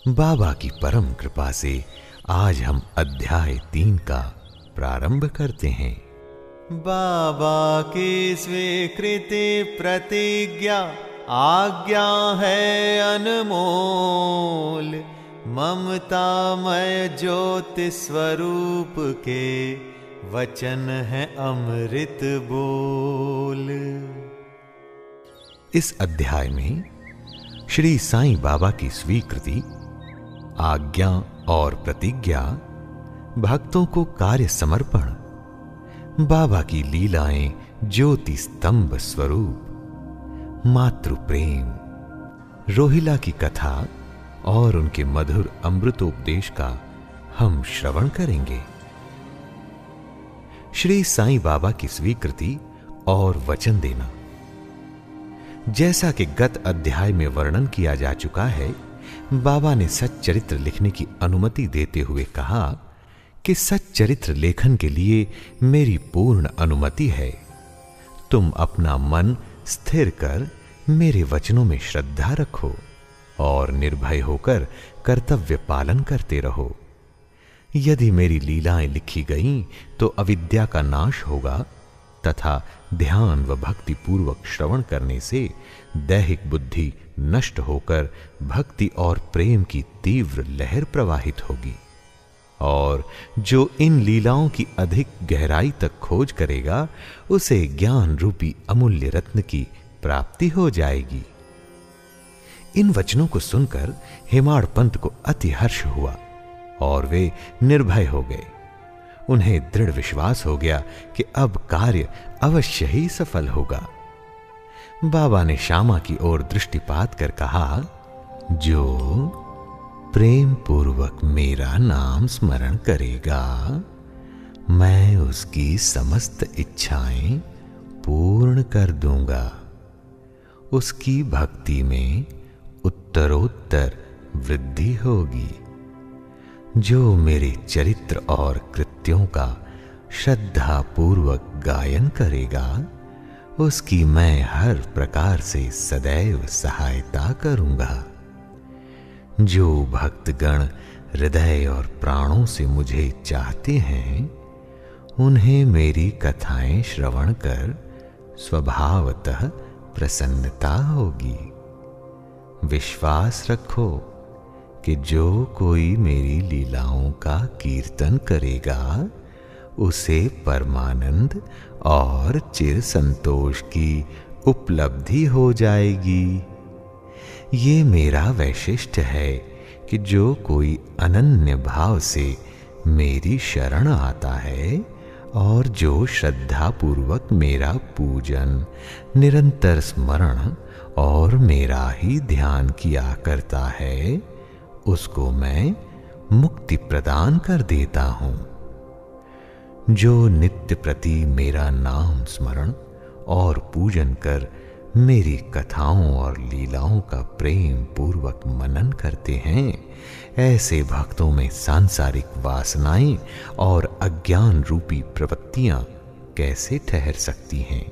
बाबा की परम कृपा से आज हम अध्याय 3 का प्रारंभ करते हैं। बाबा की स्वीकृति प्रतिज्ञा आज्ञा है अनमोल, ममतामय ज्योति स्वरूप के वचन है अमृत बोल। इस अध्याय में श्री साईं बाबा की स्वीकृति, आज्ञा और प्रतिज्ञा, भक्तों को कार्य समर्पण, बाबा की लीलाएं ज्योति स्तंभ स्वरूप, मातृ प्रेम, रोहिला की कथा और उनके मधुर अमृतोपदेश का हम श्रवण करेंगे। श्री साईं बाबा की स्वीकृति और वचन देना। जैसा कि गत अध्याय में वर्णन किया जा चुका है, बाबा ने सच्चरित्र लिखने की अनुमति देते हुए कहा कि सच्चरित्र लेखन के लिए मेरी पूर्ण अनुमति है। तुम अपना मन स्थिर कर मेरे वचनों में श्रद्धा रखो और निर्भय होकर कर्तव्य पालन करते रहो। यदि मेरी लीलाएं लिखी गईं तो अविद्या का नाश होगा तथा ध्यान व भक्ति पूर्वक श्रवण करने से दैहिक बुद्धि नष्ट होकर भक्ति और प्रेम की तीव्र लहर प्रवाहित होगी, और जो इन लीलाओं की अधिक गहराई तक खोज करेगा उसे ज्ञान रूपी अमूल्य रत्न की प्राप्ति हो जाएगी। इन वचनों को सुनकर हेमाड़ पंत को अति हर्ष हुआ और वे निर्भय हो गए। उन्हें दृढ़ विश्वास हो गया कि अब कार्य अवश्य ही सफल होगा। बाबा ने श्यामा की ओर दृष्टिपात कर कहा, जो प्रेम पूर्वक मेरा नाम स्मरण करेगा, मैं उसकी समस्त इच्छाएं पूर्ण कर दूंगा। उसकी भक्ति में उत्तरोत्तर वृद्धि होगी। जो मेरे चरित्र और कृत्यों का श्रद्धा पूर्वक गायन करेगा, उसकी मैं हर प्रकार से सदैव सहायता करूंगा। जो भक्तगण हृदय और प्राणों से मुझे चाहते हैं, उन्हें मेरी कथाएं श्रवण कर स्वभावतः प्रसन्नता होगी। विश्वास रखो कि जो कोई मेरी लीलाओं का कीर्तन करेगा, उसे परमानंद और चिर संतोष की उपलब्धि हो जाएगी। ये मेरा वैशिष्ट्य है कि जो कोई अनन्य भाव से मेरी शरण आता है और जो श्रद्धा पूर्वक मेरा पूजन, निरंतर स्मरण और मेरा ही ध्यान किया करता है, उसको मैं मुक्ति प्रदान कर देता हूं। जो नित्य प्रति मेरा नाम स्मरण और पूजन कर मेरी कथाओं और लीलाओं का प्रेम पूर्वक मनन करते हैं, ऐसे भक्तों में सांसारिक वासनाएं और अज्ञान रूपी प्रवृत्तियां कैसे ठहर सकती हैं।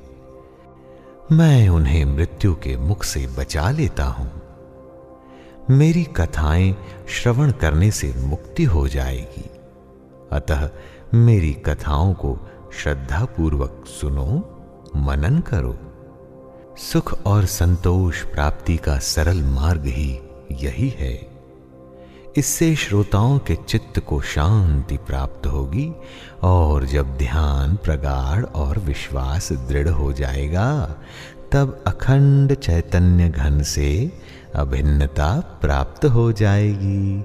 मैं उन्हें मृत्यु के मुख से बचा लेता हूं। मेरी कथाएं श्रवण करने से मुक्ति हो जाएगी। अतः मेरी कथाओं को श्रद्धा पूर्वक सुनो, मनन करो। सुख और संतोष प्राप्ति का सरल मार्ग ही यही है। इससे श्रोताओं के चित्त को शांति प्राप्त होगी, और जब ध्यान प्रगाढ़ और विश्वास दृढ़ हो जाएगा, तब अखंड चैतन्य घन से अभिन्नता प्राप्त हो जाएगी।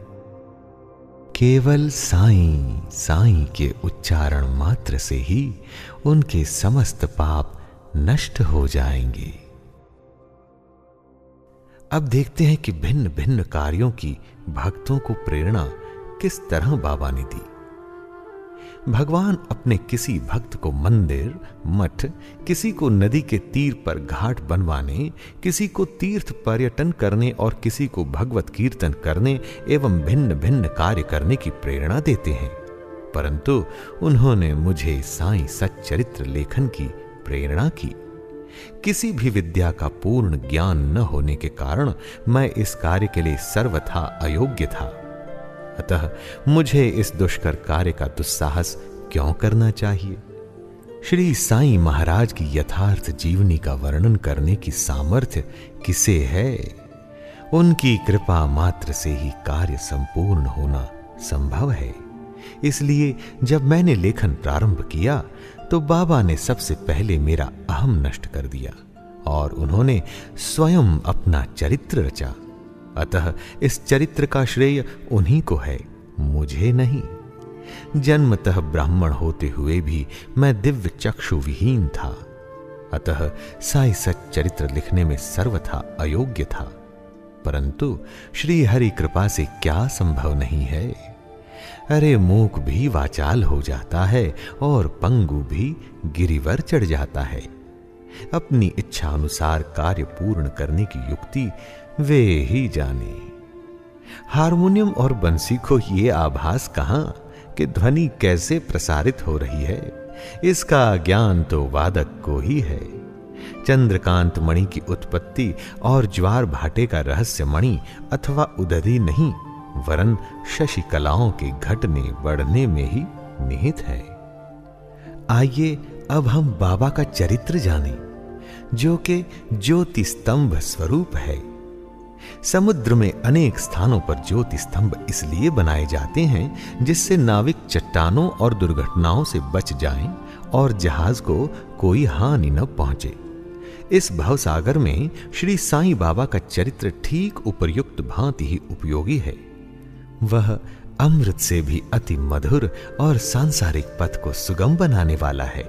केवल साईं साईं के उच्चारण मात्र से ही उनके समस्त पाप नष्ट हो जाएंगे। अब देखते हैं कि भिन्न भिन्न कार्यों की भक्तों को प्रेरणा किस तरह बाबा ने दी। भगवान अपने किसी भक्त को मंदिर, मठ, किसी को नदी के तीर पर घाट बनवाने, किसी को तीर्थ पर्यटन करने और किसी को भगवत कीर्तन करने एवं भिन्न भिन्न कार्य करने की प्रेरणा देते हैं, परंतु उन्होंने मुझे साईं सच्चरित्र लेखन की प्रेरणा की। किसी भी विद्या का पूर्ण ज्ञान न होने के कारण मैं इस कार्य के लिए सर्वथा अयोग्य था। अतः मुझे इस दुष्कर कार्य का दुस्साहस क्यों करना चाहिए? श्री साईं महाराज की यथार्थ जीवनी का वर्णन करने की सामर्थ्य किसे है? उनकी कृपा मात्र से ही कार्य संपूर्ण होना संभव है। इसलिए जब मैंने लेखन प्रारंभ किया तो बाबा ने सबसे पहले मेरा अहम नष्ट कर दिया और उन्होंने स्वयं अपना चरित्र रचा। अतः इस चरित्र का श्रेय उन्हीं को है, मुझे नहीं। जन्मतः ब्राह्मण होते हुए भी मैं दिव्य चक्षु विहीन था। अतः साई सच्चरित्र लिखने में सर्वथा अयोग्य था। परंतु श्री हरि कृपा से क्या संभव नहीं है? अरे मूक भी वाचाल हो जाता है और पंगु भी गिरिवर चढ़ जाता है। अपनी इच्छा अनुसार कार्य पूर्ण करने की युक्ति वे ही जाने। हारमोनियम और बंसी को ये आभास कहां कि ध्वनि कैसे प्रसारित हो रही है, इसका ज्ञान तो वादक को ही है। चंद्रकांत मणि की उत्पत्ति और ज्वार भाटे का रहस्य मणि अथवा उदधि नहीं, वरन शशि कलाओं के घटने बढ़ने में ही निहित है। आइए अब हम बाबा का चरित्र जानें, जो कि ज्योति स्तंभ स्वरूप है। समुद्र में अनेक स्थानों पर ज्योति स्तंभ इसलिए बनाए जाते हैं जिससे नाविक चट्टानों और दुर्घटनाओं से बच जाएं और जहाज को कोई हानि न पहुंचे। इस भवसागर में श्री साईं बाबा का चरित्र ठीक उपर्युक्त भांति ही उपयोगी है। वह अमृत से भी अति मधुर और सांसारिक पथ को सुगम बनाने वाला है।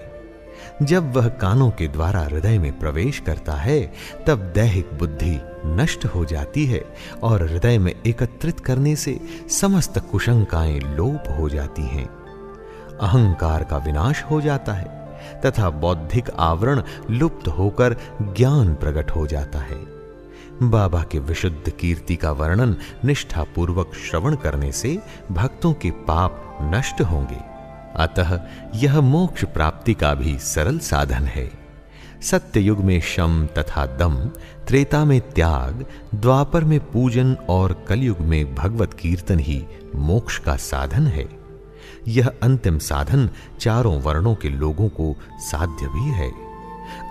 जब वह कानों के द्वारा हृदय में प्रवेश करता है तब दैहिक बुद्धि नष्ट हो जाती है और हृदय में एकत्रित करने से समस्त कुशंकाएं लोप हो जाती हैं। अहंकार का विनाश हो जाता है तथा बौद्धिक आवरण लुप्त होकर ज्ञान प्रकट हो जाता है। बाबा के विशुद्ध कीर्ति का वर्णन निष्ठापूर्वक श्रवण करने से भक्तों के पाप नष्ट होंगे। अतः यह मोक्ष प्राप्ति का भी सरल साधन है। सत्य युग में शम तथा दम, त्रेता में त्याग, द्वापर में पूजन और कलयुग में भगवत कीर्तन ही मोक्ष का साधन है। यह अंतिम साधन चारों वर्णों के लोगों को साध्य भी है।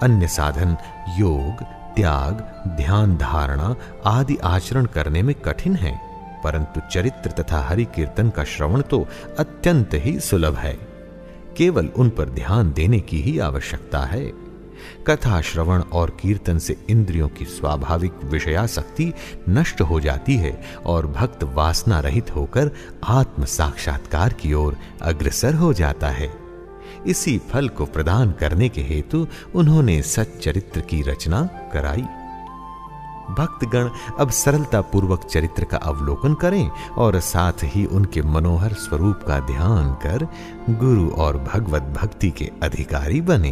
अन्य साधन योग, त्याग, ध्यान धारणा आदि आचरण करने में कठिन है, परंतु चरित्र तथा हरि कीर्तन का श्रवण तो अत्यंत ही सुलभ है। केवल उन पर ध्यान देने की ही आवश्यकता है। कथा श्रवण और कीर्तन से इंद्रियों की स्वाभाविक विषयासक्ति नष्ट हो जाती है और भक्त वासना रहित होकर आत्म साक्षात्कार की ओर अग्रसर हो जाता है। इसी फल को प्रदान करने के हेतु उन्होंने सच्चरित्र की रचना कराई। भक्तगण अब सरलता पूर्वक चरित्र का अवलोकन करें और साथ ही उनके मनोहर स्वरूप का ध्यान कर गुरु और भगवत भक्ति के अधिकारी बने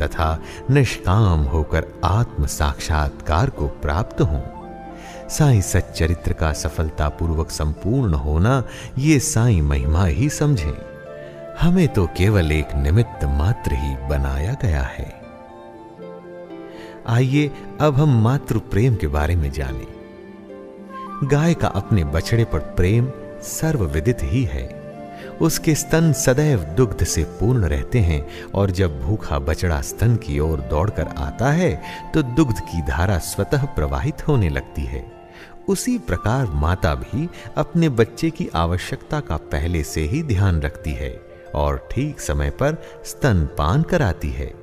तथा निष्काम होकर आत्म साक्षात्कार को प्राप्त हों। साईं सच्चरित्र का सफलता पूर्वक संपूर्ण होना ये साईं महिमा ही समझें। हमें तो केवल एक निमित्त मात्र ही बनाया गया है। आइए अब हम मातृ प्रेम के बारे में जानें। गाय का अपने बछड़े पर प्रेम सर्वविदित ही है। उसके स्तन सदैव दुग्ध से पूर्ण रहते हैं और जब भूखा बछड़ा स्तन की ओर दौड़कर आता है तो दुग्ध की धारा स्वतः प्रवाहित होने लगती है। उसी प्रकार माता भी अपने बच्चे की आवश्यकता का पहले से ही ध्यान रखती है और ठीक समय पर स्तनपान कराती है।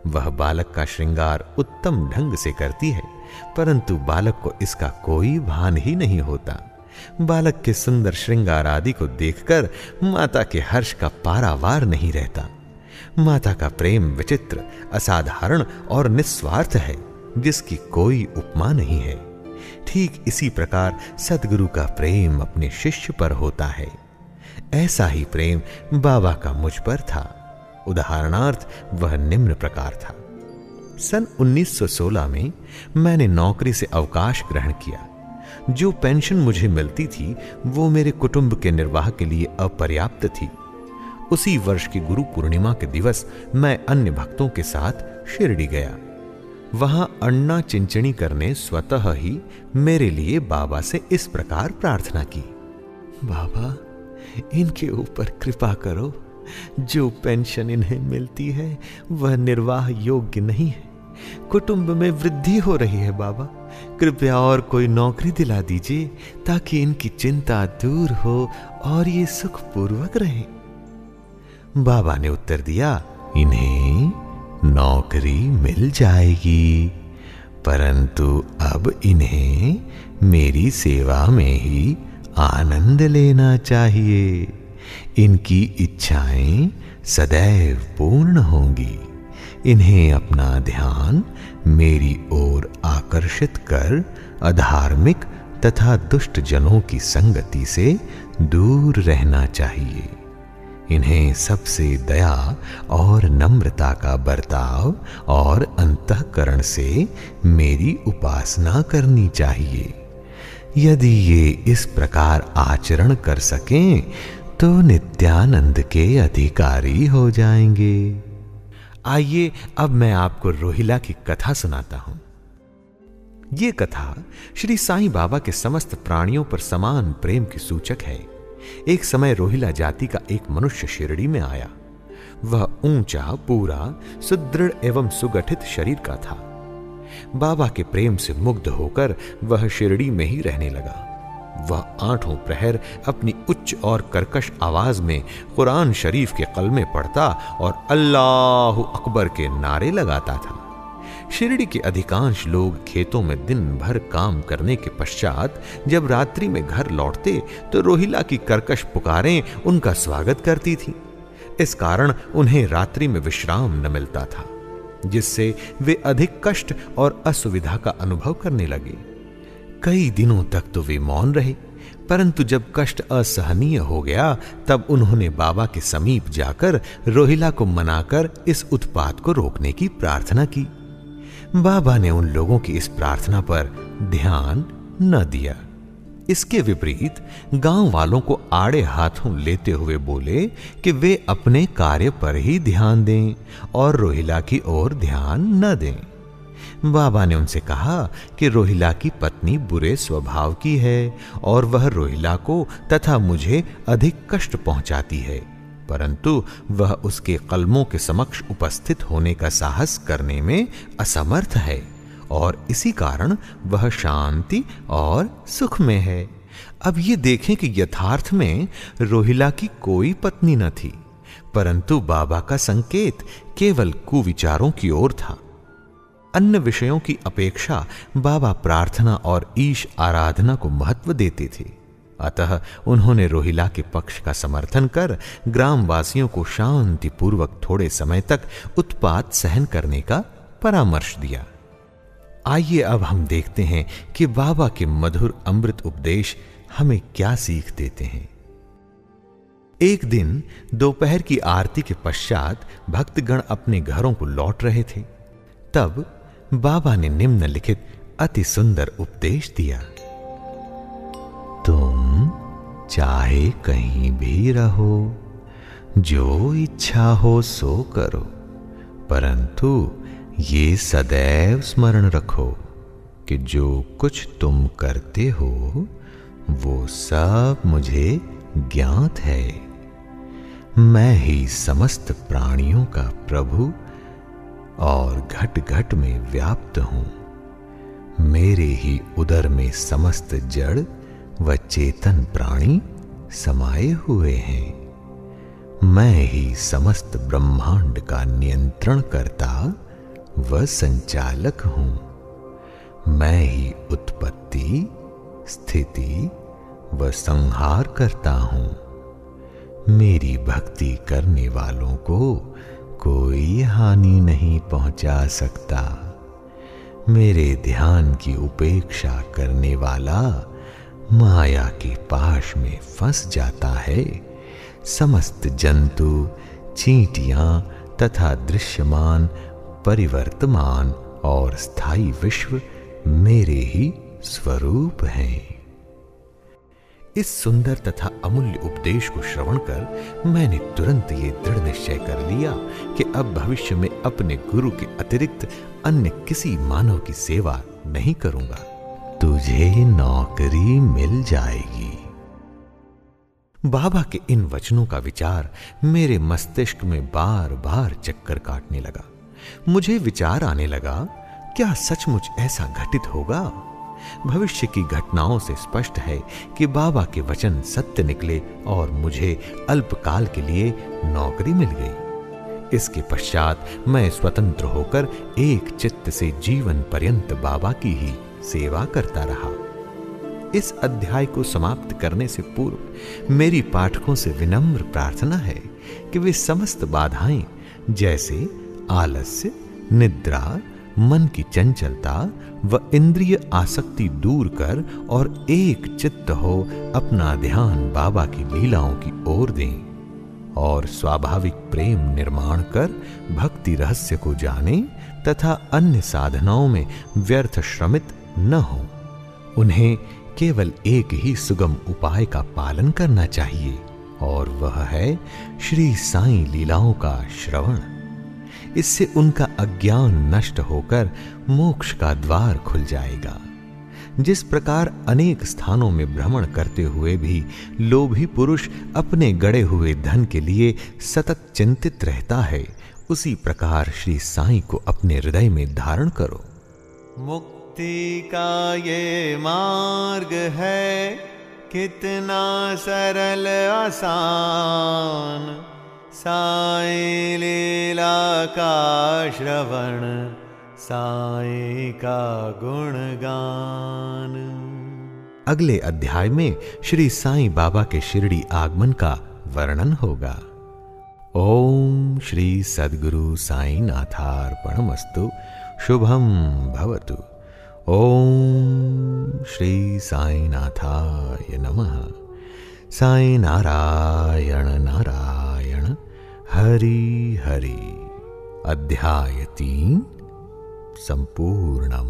वह बालक का श्रृंगार उत्तम ढंग से करती है, परंतु बालक को इसका कोई भान ही नहीं होता। बालक के सुंदर श्रृंगार आदि को देखकर माता के हर्ष का पारावार नहीं रहता। माता का प्रेम विचित्र, असाधारण और निस्वार्थ है, जिसकी कोई उपमा नहीं है। ठीक इसी प्रकार सद्गुरु का प्रेम अपने शिष्य पर होता है। ऐसा ही प्रेम बाबा का मुझ पर था। उदाहरणार्थ वह निम्न प्रकार था। सन 1916 में मैंने नौकरी से अवकाश ग्रहण किया। जो पेंशन मुझे मिलती थी वो मेरे कुटुंब के निर्वाह के लिए अपर्याप्त थी। उसी वर्ष की गुरु पूर्णिमा के दिवस मैं अन्य भक्तों के साथ शिरडी गया। वहां अन्ना चिंचणी करने स्वतः ही मेरे लिए बाबा से इस प्रकार प्रार्थना की, बाबा इनके ऊपर कृपा करो, जो पेंशन इन्हें मिलती है वह निर्वाह योग्य नहीं है, कुटुंब में वृद्धि हो रही है बाबा, कृपया और कोई नौकरी दिला दीजिए ताकि इनकी चिंता दूर हो और ये सुखपूर्वक रहे। बाबा ने उत्तर दिया, इन्हें नौकरी मिल जाएगी, परंतु अब इन्हें मेरी सेवा में ही आनंद लेना चाहिए, इनकी इच्छाएं सदैव पूर्ण होंगी, इन्हें अपना ध्यान मेरी ओर आकर्षित कर अधार्मिक तथा दुष्ट जनों की संगति से दूर रहना चाहिए, इन्हें सबसे दया और नम्रता का बर्ताव और अंतःकरण से मेरी उपासना करनी चाहिए। यदि ये इस प्रकार आचरण कर सकें तो नित्यानंद के अधिकारी हो जाएंगे। आइए अब मैं आपको रोहिला की कथा सुनाता हूं। ये कथा श्री साईं बाबा के समस्त प्राणियों पर समान प्रेम की सूचक है। एक समय रोहिला जाति का एक मनुष्य शिरडी में आया। वह ऊंचा, पूरा, सुदृढ़ एवं सुगठित शरीर का था। बाबा के प्रेम से मुग्ध होकर वह शिरडी में ही रहने लगा। वह आठों प्रहर अपनी उच्च और कर्कश आवाज में कुरान शरीफ के कलमे पढ़ता और अल्लाहु अकबर के नारे लगाता था। शिरडी के अधिकांश लोग खेतों में दिन भर काम करने के पश्चात जब रात्रि में घर लौटते तो रोहिला की कर्कश पुकारें उनका स्वागत करती थीं। इस कारण उन्हें रात्रि में विश्राम न मिलता था, जिससे वे अधिक कष्ट और असुविधा का अनुभव करने लगे। कई दिनों तक तो वे मौन रहे, परंतु जब कष्ट असहनीय हो गया तब उन्होंने बाबा के समीप जाकर रोहिला को मनाकर इस उत्पात को रोकने की प्रार्थना की। बाबा ने उन लोगों की इस प्रार्थना पर ध्यान न दिया। इसके विपरीत गांव वालों को आड़े हाथों लेते हुए बोले कि वे अपने कार्य पर ही ध्यान दें और रोहिला की ओर ध्यान न दें। बाबा ने उनसे कहा कि रोहिला की पत्नी बुरे स्वभाव की है और वह रोहिला को तथा मुझे अधिक कष्ट पहुंचाती है, परंतु वह उसके कलमों के समक्ष उपस्थित होने का साहस करने में असमर्थ है और इसी कारण वह शांति और सुख में है। अब ये देखें कि यथार्थ में रोहिला की कोई पत्नी न थी, परंतु बाबा का संकेत केवल कुविचारों की ओर था। अन्य विषयों की अपेक्षा बाबा प्रार्थना और ईश आराधना को महत्व देते थे। अतः उन्होंने रोहिला के पक्ष का समर्थन कर ग्रामवासियों को शांतिपूर्वक थोड़े समय तक उत्पात सहन करने का परामर्श दिया। आइए अब हम देखते हैं कि बाबा के मधुर अमृत उपदेश हमें क्या सीख देते हैं। एक दिन दोपहर की आरती के पश्चात भक्तगण अपने घरों को लौट रहे थे। तब बाबा ने निम्नलिखित अति सुंदर उपदेश दिया। तुम चाहे कहीं भी रहो, जो इच्छा हो सो करो, परंतु ये सदैव स्मरण रखो कि जो कुछ तुम करते हो वो सब मुझे ज्ञात है। मैं ही समस्त प्राणियों का प्रभु और घट घट में व्याप्त हूं। मेरे ही उदर में समस्त जड़ व चेतन प्राणी समाये हुए हैं। मैं ही समस्त ब्रह्मांड का नियंत्रण करता व संचालक हूं। मैं ही उत्पत्ति, स्थिति व संहार करता हूं। मेरी भक्ति करने वालों को कोई हानि नहीं पहुंचा सकता। मेरे ध्यान की उपेक्षा करने वाला माया के पाश में फंस जाता है। समस्त जंतु, चींटियां तथा दृश्यमान, परिवर्तमान और स्थायी विश्व मेरे ही स्वरूप हैं। इस सुंदर तथा अमूल्य उपदेश को श्रवण कर मैंने तुरंत ये दृढ़ निश्चय कर लिया कि अब भविष्य में अपने गुरु के अतिरिक्त अन्य किसी मानव की सेवा नहीं करूंगा। तुझे नौकरी मिल जाएगी। बाबा के इन वचनों का विचार मेरे मस्तिष्क में बार बार चक्कर काटने लगा। मुझे विचार आने लगा, क्या सचमुच ऐसा घटित होगा? भविष्य की घटनाओं से स्पष्ट है कि बाबा के वचन सत्य निकले और मुझे अल्पकाल के लिए नौकरी मिल गई। इसके पश्चात मैं स्वतंत्र होकर एक चित्त से जीवन पर्यंत बाबा की ही सेवा करता रहा। इस अध्याय को समाप्त करने से पूर्व मेरी पाठकों से विनम्र प्रार्थना है कि वे समस्त बाधाएं जैसे आलस्य, निद्रा, मन की चंचलता व इंद्रिय आसक्ति दूर कर और एक चित्त हो अपना ध्यान बाबा की लीलाओं की ओर दें और स्वाभाविक प्रेम निर्माण कर भक्ति रहस्य को जानें तथा अन्य साधनाओं में व्यर्थ श्रमित न हो। उन्हें केवल एक ही सुगम उपाय का पालन करना चाहिए और वह है श्री साईं लीलाओं का श्रवण। इससे उनका अज्ञान नष्ट होकर मोक्ष का द्वार खुल जाएगा। जिस प्रकार अनेक स्थानों में भ्रमण करते हुए भी लोभी पुरुष अपने गड़े हुए धन के लिए सतत चिंतित रहता है, उसी प्रकार श्री साईं को अपने हृदय में धारण करो। मुक्ति का ये मार्ग है कितना सरल आसान, साईं लीला का श्रवण, साईं का गुणगान। अगले अध्याय में श्री साईं बाबा के शिरडी आगमन का वर्णन होगा। ओम श्री सद्गुरु साईं नाथार्पणमस्तु। शुभम भवतु। ओम श्री साईं नाथाय नमः। साईं नारायण नारायण हरि हरि। अध्याय 3 संपूर्णम।